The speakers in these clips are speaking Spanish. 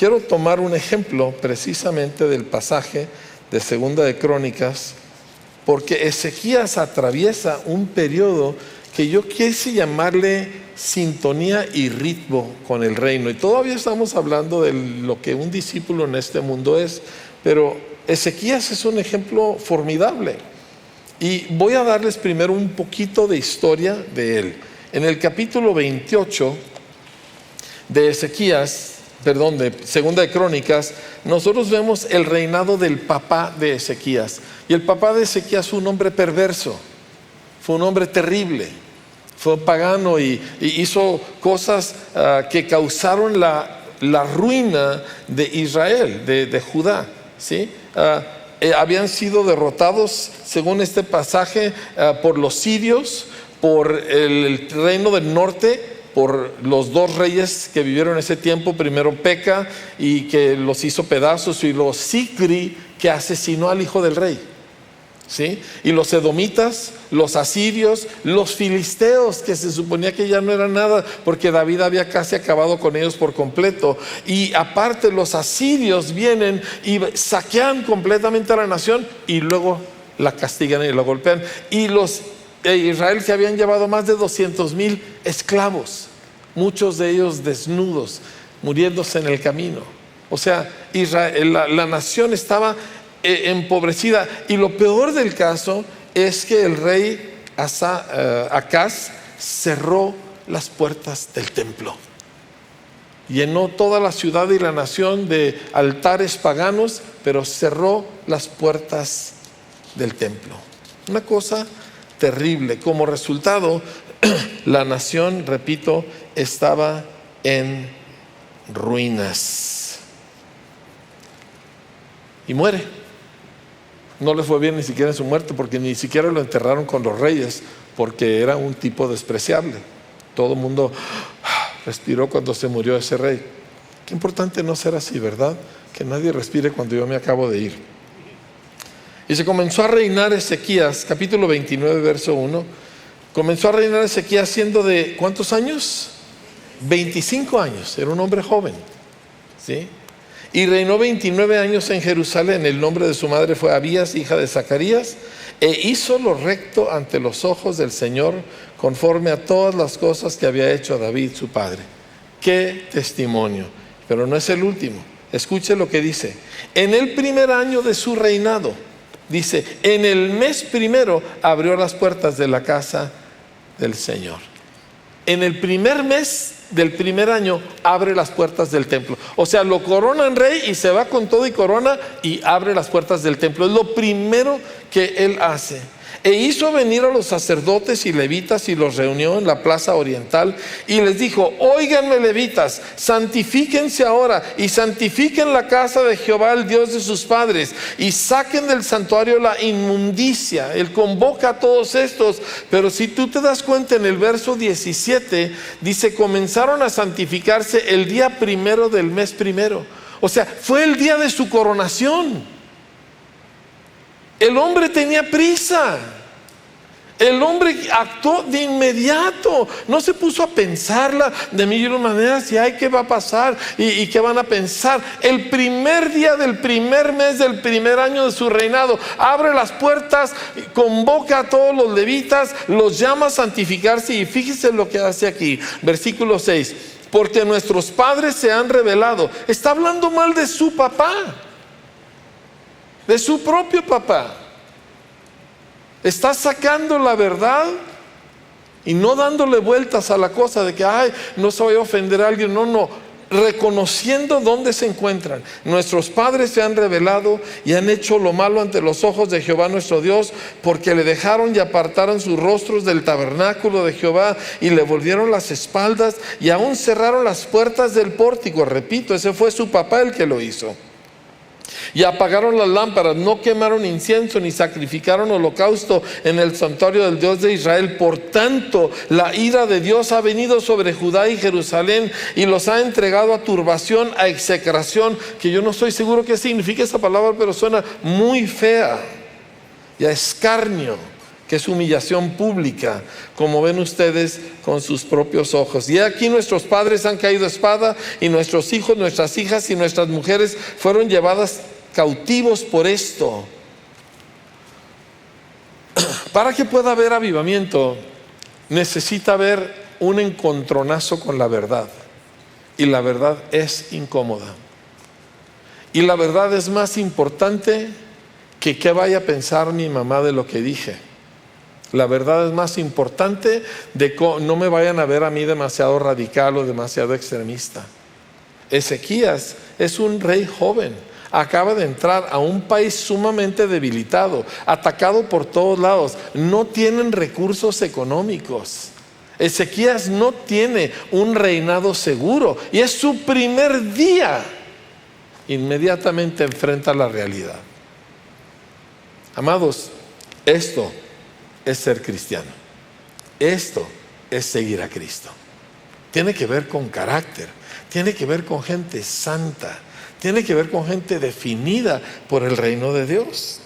quiero tomar un ejemplo precisamente del pasaje de Segunda de Crónicas, porque Ezequías atraviesa un periodo que yo quise llamarle sintonía y ritmo con el reino. Y todavía estamos hablando de lo que un discípulo en este mundo es, pero Ezequías es un ejemplo formidable. Y voy a darles primero un poquito de historia de él. En el capítulo 28 de Ezequías, de Segunda de Crónicas, nosotros vemos el reinado del papá de Ezequías. Y el papá de Ezequías fue un hombre perverso, fue un hombre terrible, fue pagano y hizo cosas que causaron la ruina de Israel, de Judá, ¿sí? Habían sido derrotados, según este pasaje, por los sirios, por el reino del norte, por los dos reyes que vivieron en ese tiempo, primero Peca y que los hizo pedazos, y luego Sicri, que asesinó al hijo del rey, ¿sí? Y los edomitas, los asirios, los filisteos, que se suponía que ya no eran nada porque David había casi acabado con ellos por completo. Y aparte los asirios vienen y saquean completamente a la nación y luego la castigan y la golpean. Y los Israel se habían llevado más de 200,000 esclavos, muchos de ellos desnudos, muriéndose en el camino. O sea, Israel, la nación estaba empobrecida. Y lo peor del caso es que el rey Acaz cerró las puertas del templo, llenó toda la ciudad y la nación de altares paganos, pero cerró las puertas del templo. Una cosa terrible. Como resultado, la nación, repito, estaba en ruinas y muere. No le fue bien ni siquiera en su muerte, porque ni siquiera lo enterraron con los reyes, porque era un tipo despreciable. Todo el mundo respiró cuando se murió ese rey. Qué importante no ser así, ¿verdad? Que nadie respire cuando yo me acabo de ir. Y se comenzó a reinar Ezequías, capítulo 29, verso 1. Comenzó a reinar Ezequías siendo de ¿cuántos años? 25 años, era un hombre joven, ¿sí? Y reinó 29 años en Jerusalén. El nombre de su madre fue Abías, hija de Zacarías, e hizo lo recto ante los ojos del Señor, conforme a todas las cosas que había hecho a David su padre. ¡Qué testimonio! Pero no es el último. Escuche lo que dice. En el primer año de su reinado, dice, en el mes primero abrió las puertas de la casa del Señor. En el primer mes del primer año abre las puertas del templo. O sea, lo coronan rey y se va con todo y corona y abre las puertas del templo. Es lo primero que él hace. E hizo venir a los sacerdotes y levitas y los reunió en la plaza oriental y les dijo: óiganme, levitas, santifíquense ahora y santifiquen la casa de Jehová, el Dios de sus padres, y saquen del santuario la inmundicia. Él convoca a todos estos, pero si tú te das cuenta, en el verso 17 dice: comenzaron a santificarse el día primero del mes primero. O sea, fue el día de su coronación. El hombre tenía prisa. El hombre actuó de inmediato. No se puso a pensarla de mil y una maneras y ay, ¿qué va a pasar? ¿Y qué van a pensar? El primer día del primer mes del primer año de su reinado, abre las puertas, convoca a todos los levitas, los llama a santificarse. Y fíjese lo que hace aquí, versículo 6. Porque nuestros padres se han rebelado. Está hablando mal de su papá, de su propio papá. Está sacando la verdad y no dándole vueltas a la cosa de que ay, no se vaya a ofender a alguien. No, reconociendo dónde se encuentran. Nuestros padres se han rebelado y han hecho lo malo ante los ojos de Jehová nuestro Dios, porque le dejaron y apartaron sus rostros del tabernáculo de Jehová y le volvieron las espaldas y aún cerraron las puertas del pórtico. Repito, ese fue su papá el que lo hizo. Y apagaron las lámparas, no quemaron incienso ni sacrificaron holocausto en el santuario del Dios de Israel. Por tanto, la ira de Dios ha venido sobre Judá y Jerusalén y los ha entregado a turbación, a execración, que yo no estoy seguro qué significa esa palabra, pero suena muy fea, y a escarnio que es humillación pública, como ven ustedes con sus propios ojos. Y aquí nuestros padres han caído a espada, y nuestros hijos, nuestras hijas y nuestras mujeres fueron llevadas cautivos por esto. Para que pueda haber avivamiento, necesita haber un encontronazo con la verdad. Y la verdad es incómoda. Y la verdad es más importante que qué vaya a pensar mi mamá de lo que dije. La verdad es más importante de que no me vayan a ver a mí demasiado radical o demasiado extremista. Ezequías es un rey joven. Acaba de entrar a un país sumamente debilitado, atacado por todos lados. No tienen recursos económicos. Ezequías no tiene un reinado seguro y es su primer día. Inmediatamente enfrenta la realidad. Amados, esto es ser cristiano. Esto es seguir a Cristo. Tiene que ver con carácter, tiene que ver con gente santa, tiene que ver con gente definida por el reino de Dios.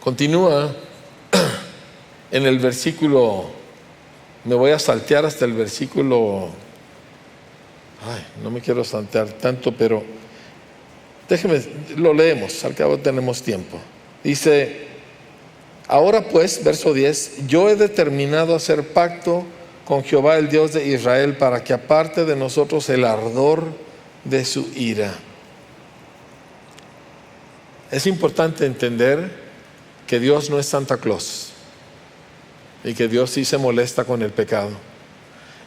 Continúa en el versículo, me voy a saltear hasta el versículo, no me quiero saltear tanto, pero déjeme, lo leemos, al cabo tenemos tiempo. Dice: ahora pues, verso 10, yo he determinado hacer pacto con Jehová, el Dios de Israel, para que aparte de nosotros el ardor de su ira. Es importante entender que Dios no es Santa Claus y que Dios sí se molesta con el pecado,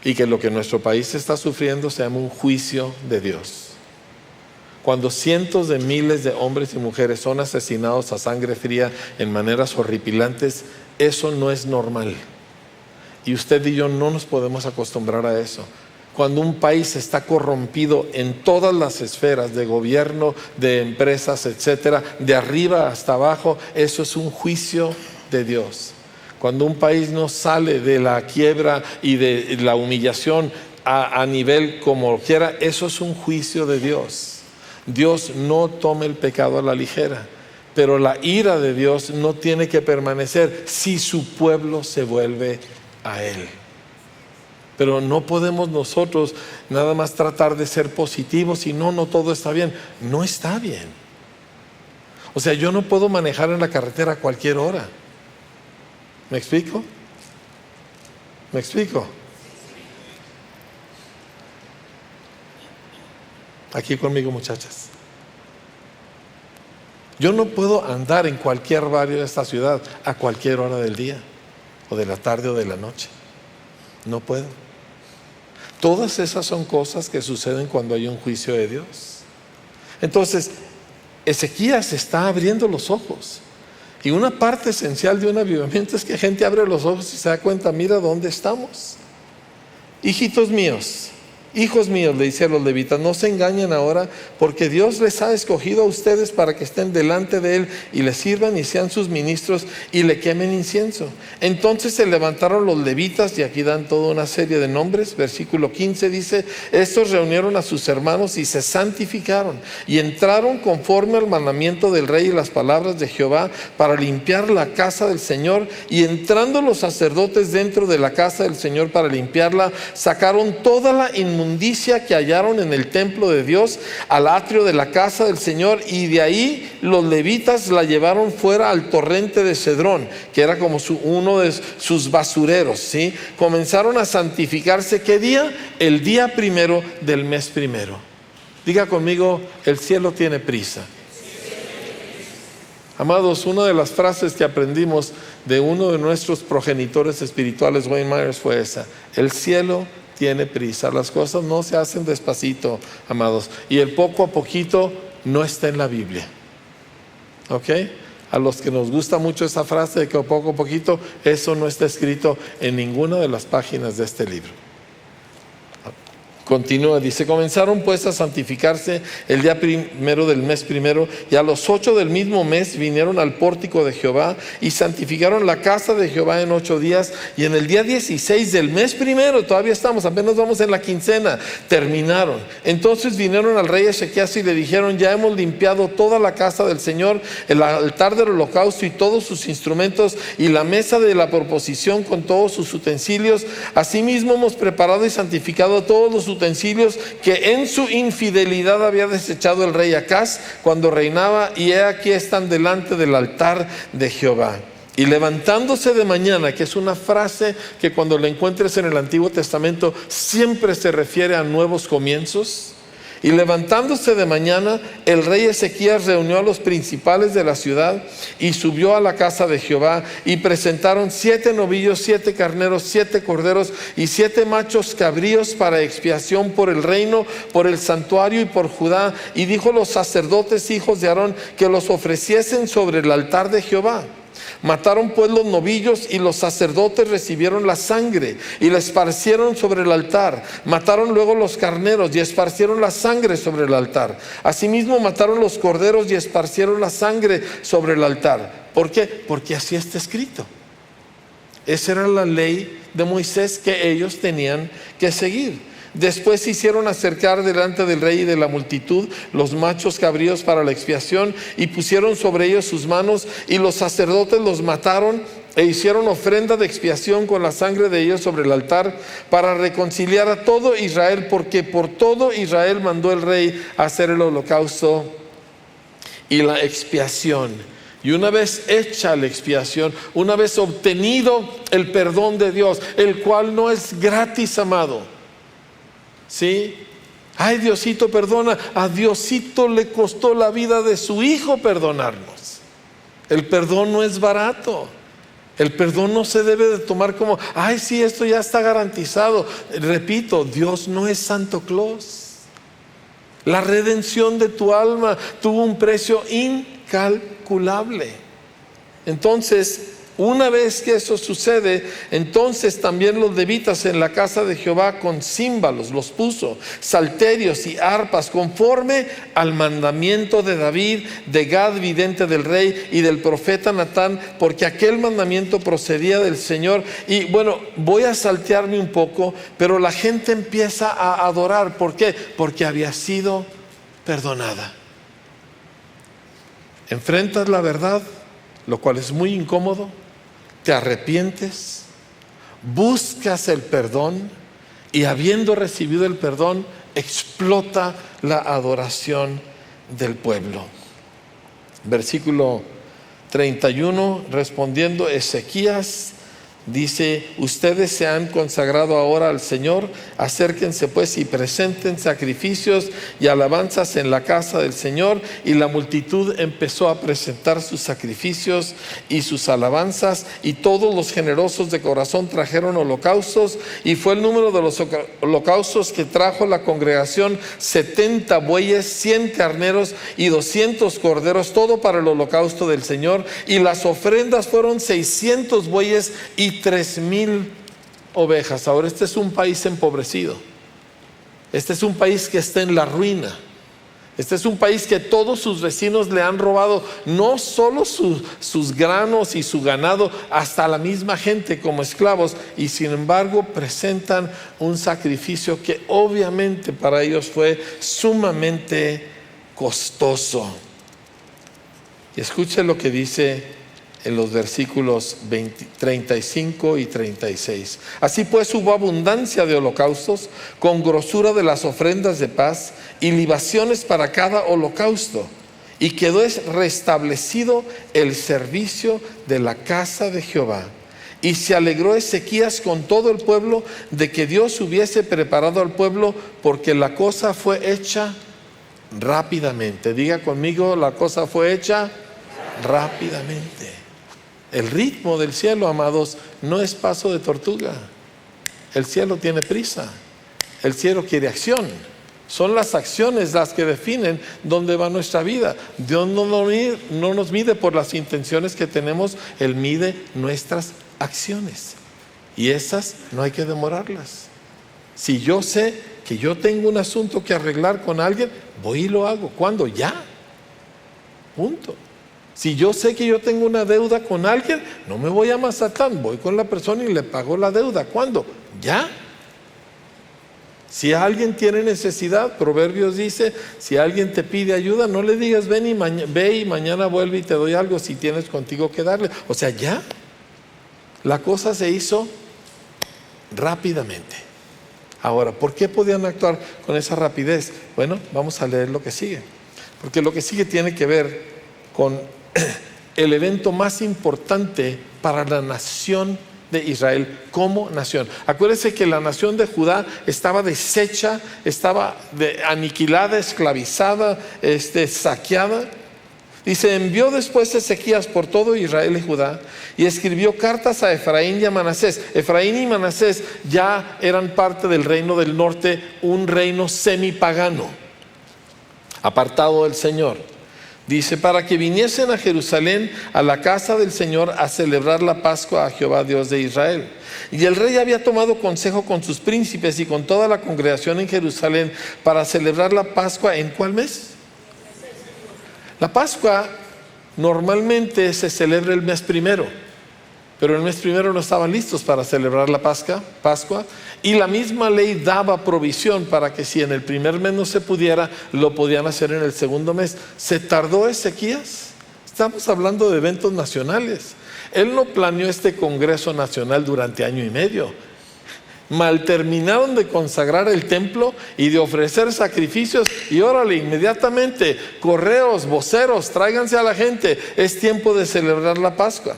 y que lo que nuestro país está sufriendo se llama un juicio de Dios. Cuando cientos de miles de hombres y mujeres son asesinados a sangre fría en maneras horripilantes, eso no es normal. Y usted y yo no nos podemos acostumbrar a eso. Cuando un país está corrompido en todas las esferas de gobierno, de empresas, etcétera, de arriba hasta abajo, eso es un juicio de Dios. Cuando un país no sale de la quiebra y de la humillación a nivel como quiera, eso es un juicio de Dios. Dios no toma el pecado a la ligera, pero la ira de Dios no tiene que permanecer si su pueblo se vuelve a Él. Pero no podemos nosotros nada más tratar de ser positivos y no todo está bien. No está bien. O sea, yo no puedo manejar en la carretera a cualquier hora. ¿Me explico? ¿Me explico? Aquí conmigo, muchachas. Yo no puedo andar en cualquier barrio de esta ciudad a cualquier hora del día, o de la tarde o de la noche. No puedo. Todas esas son cosas que suceden cuando hay un juicio de Dios. Entonces, Ezequías está abriendo los ojos. Y una parte esencial de un avivamiento es que gente abre los ojos y se da cuenta: mira dónde estamos. Hijitos míos, hijos míos, le dice a los levitas, no se engañen ahora, porque Dios les ha escogido a ustedes para que estén delante de Él y le sirvan y sean sus ministros y le quemen incienso. Entonces se levantaron los levitas, y aquí dan toda una serie de nombres. Versículo 15 dice: estos reunieron a sus hermanos y se santificaron y entraron conforme al mandamiento del rey y las palabras de Jehová para limpiar la casa del Señor. Y entrando los sacerdotes dentro de la casa del Señor para limpiarla, sacaron toda la inmundicia que hallaron en el templo de Dios al atrio de la casa del Señor, y de ahí los levitas la llevaron fuera al torrente de Cedrón, que era como uno de sus basureros, ¿sí? Comenzaron a santificarse. ¿Qué día? El día primero del mes primero. Diga conmigo: el cielo tiene prisa. Amados, una de las frases que aprendimos de uno de nuestros progenitores espirituales, Wayne Myers, fue esa: el cielo tiene prisa. Las cosas no se hacen despacito, amados. Y el poco a poquito no está en la Biblia. ¿Ok? A los que nos gusta mucho esa frase de que poco a poquito, eso no está escrito en ninguna de las páginas de este libro. Continúa, dice: comenzaron pues a santificarse el día primero del mes primero, y a los 8 del mismo mes vinieron al pórtico de Jehová y santificaron la casa de Jehová en 8 días, y en el día 16 del mes primero, todavía estamos, apenas vamos en la quincena, terminaron. Entonces vinieron al rey Ezequías y le dijeron: ya hemos limpiado toda la casa del Señor, el altar del holocausto y todos sus instrumentos, y la mesa de la proposición con todos sus utensilios. Asimismo hemos preparado y santificado todos los utensilios que en su infidelidad había desechado el rey Acaz cuando reinaba, y he aquí están delante del altar de Jehová. Y levantándose de mañana, que es una frase que cuando la encuentres en el Antiguo Testamento siempre se refiere a nuevos comienzos. Y levantándose de mañana, el rey Ezequías reunió a los principales de la ciudad y subió a la casa de Jehová, y presentaron 7 novillos, 7 carneros, 7 corderos y 7 machos cabríos para expiación por el reino, por el santuario y por Judá. Y dijo los sacerdotes hijos de Aarón que los ofreciesen sobre el altar de Jehová. Mataron pues los novillos, y los sacerdotes recibieron la sangre y la esparcieron sobre el altar. Mataron luego los carneros y esparcieron la sangre sobre el altar. Asimismo mataron los corderos y esparcieron la sangre sobre el altar. ¿Por qué? Porque así está escrito. Esa era la ley de Moisés que ellos tenían que seguir. Después se hicieron acercar delante del rey y de la multitud los machos cabríos para la expiación, y pusieron sobre ellos sus manos, y los sacerdotes los mataron e hicieron ofrenda de expiación con la sangre de ellos sobre el altar, para reconciliar a todo Israel, porque por todo Israel mandó el rey a hacer el holocausto y la expiación. Y una vez hecha la expiación, una vez obtenido el perdón de Dios, el cual no es gratis, amado. ¿Sí? Ay, Diosito perdona. A Diosito le costó la vida de su hijo perdonarnos. El perdón no es barato. El perdón no se debe de tomar como: ay, sí, esto ya está garantizado. Repito, Dios no es Santo Claus. La redención de tu alma tuvo un precio incalculable. Entonces, una vez que eso sucede, entonces también los levitas en la casa de Jehová con címbalos los puso, salterios y arpas, conforme al mandamiento de David, de Gad, vidente del rey, y del profeta Natán, porque aquel mandamiento procedía del Señor. Y bueno, voy a saltearme un poco, pero la gente empieza a adorar. ¿Por qué? Porque había sido perdonada. Enfrentas la verdad, lo cual es muy incómodo. Te arrepientes, buscas el perdón, y habiendo recibido el perdón, explota la adoración del pueblo. Versículo 31, respondiendo Ezequías, dice: ustedes se han consagrado ahora al Señor, acérquense pues y presenten sacrificios y alabanzas en la casa del Señor. Y la multitud empezó a presentar sus sacrificios y sus alabanzas, y todos los generosos de corazón trajeron holocaustos, y fue el número de los holocaustos que trajo la congregación 70 bueyes, 100 carneros y 200 corderos, todo para el holocausto del Señor. Y las ofrendas fueron 600 bueyes y 3,000 ovejas. Ahora, este es un país empobrecido. Este es un país que está en la ruina. Este es un país que todos sus vecinos le han robado no solo sus granos y su ganado, hasta la misma gente como esclavos. Y sin embargo presentan un sacrificio que obviamente para ellos fue sumamente costoso. Y escuche lo que dice en los versículos 35 y 36. Así pues hubo abundancia de holocaustos, con grosura de las ofrendas de paz y libaciones para cada holocausto, y quedó restablecido el servicio de la casa de Jehová. Y se alegró Ezequías con todo el pueblo de que Dios hubiese preparado al pueblo, porque la cosa fue hecha rápidamente. Diga conmigo: la cosa fue hecha rápidamente. El ritmo del cielo, amados, no es paso de tortuga. El cielo tiene prisa. El cielo quiere acción. Son las acciones las que definen dónde va nuestra vida. Dios no nos mide por las intenciones que tenemos, Él mide nuestras acciones. Y esas no hay que demorarlas. Si yo sé que yo tengo un asunto que arreglar con alguien, voy y lo hago. ¿Cuándo? Ya. Punto. Si yo sé que yo tengo una deuda con alguien, no me voy a Mazatlán, voy con la persona y le pago la deuda. ¿Cuándo? Ya. Si alguien tiene necesidad, Proverbios dice, si alguien te pide ayuda, no le digas ve y mañana vuelve y te doy algo si tienes contigo que darle. O sea, ya. La cosa se hizo rápidamente. Ahora, ¿por qué podían actuar con esa rapidez? Bueno, vamos a leer lo que sigue. Porque lo que sigue tiene que ver con el evento más importante para la nación de Israel como nación. Acuérdense que la nación de Judá estaba deshecha, estaba aniquilada, esclavizada, saqueada. Y se envió después Ezequías por todo Israel y Judá y escribió cartas a Efraín y a Manasés. Efraín y Manasés ya eran parte del reino del norte, un reino semipagano, apartado del Señor. Dice, para que viniesen a Jerusalén, a la casa del Señor, a celebrar la Pascua a Jehová Dios de Israel. Y el rey había tomado consejo con sus príncipes y con toda la congregación en Jerusalén para celebrar la Pascua. ¿En cuál mes? La Pascua normalmente se celebra el mes primero, pero el mes primero no estaban listos para celebrar la Pascua, y la misma ley daba provisión para que si en el primer mes no se pudiera, lo podían hacer en el segundo mes. ¿Se tardó Ezequías? Estamos hablando de eventos nacionales. Él no planeó este Congreso Nacional durante año y medio. Mal terminaron de consagrar el templo y de ofrecer sacrificios y órale, inmediatamente, correos, voceros, tráiganse a la gente, es tiempo de celebrar la Pascua.